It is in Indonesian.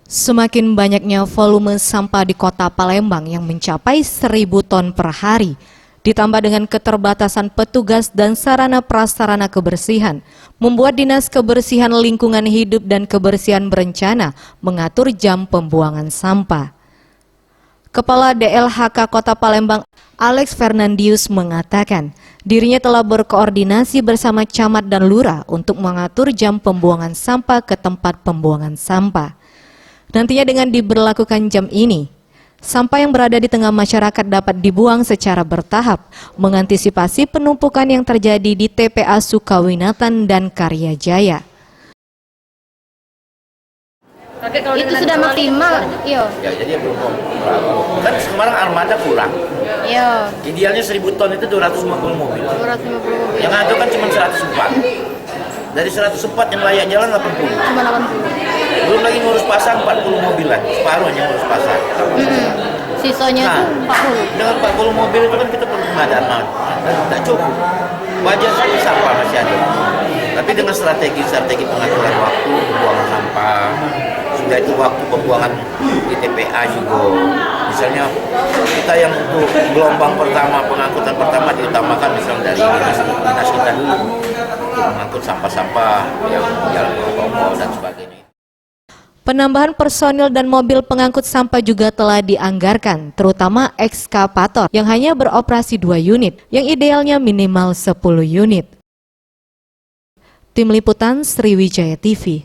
Semakin banyaknya volume sampah di kota Palembang yang mencapai 1.000 ton per hari, ditambah dengan keterbatasan petugas dan sarana prasarana kebersihan, membuat Dinas Kebersihan Lingkungan Hidup dan Kebersihan berencana mengatur jam pembuangan sampah. Kepala DLHK Kota Palembang, Alex Fernandius mengatakan, dirinya telah berkoordinasi bersama camat dan lurah untuk mengatur jam pembuangan sampah ke tempat pembuangan sampah. Nantinya dengan diberlakukan jam ini, sampah yang berada di tengah masyarakat dapat dibuang secara bertahap, mengantisipasi penumpukan yang terjadi di TPA Sukawinatan dan Karya Jaya. Itu sudah maksimal, iya. Ya, jadi belum kan sekarang armada kurang. Iya. Idealnya 1.000 ton itu 250 mobil. 250 mobil. Yang ada kan cuma 104. Dari 104 yang layak jalan 80. Cuma 80. Belum lagi ngurus pasar 40 mobilan, separuhnya ngurus pasar. Sisanya Nah, itu 40. dengan 40 mobil itu kan kita perlu pengadaan, tidak cukup. Wajar saja sampah masih ada. Tapi dengan strategi pengaturan waktu pembuangan sampah, sudah itu waktu pembuangan di TPA juga. Misalnya kita yang untuk gelombang pertama, pengangkutan pertama diutamakan misalnya dari dinas kita dulu untuk mengangkut sampah-sampah yang jalan protokol dan sebagainya. Penambahan personil dan mobil pengangkut sampah juga telah dianggarkan, terutama ekskavator yang hanya beroperasi 2 unit, yang idealnya minimal 10 unit. Tim Liputan Sriwijaya TV.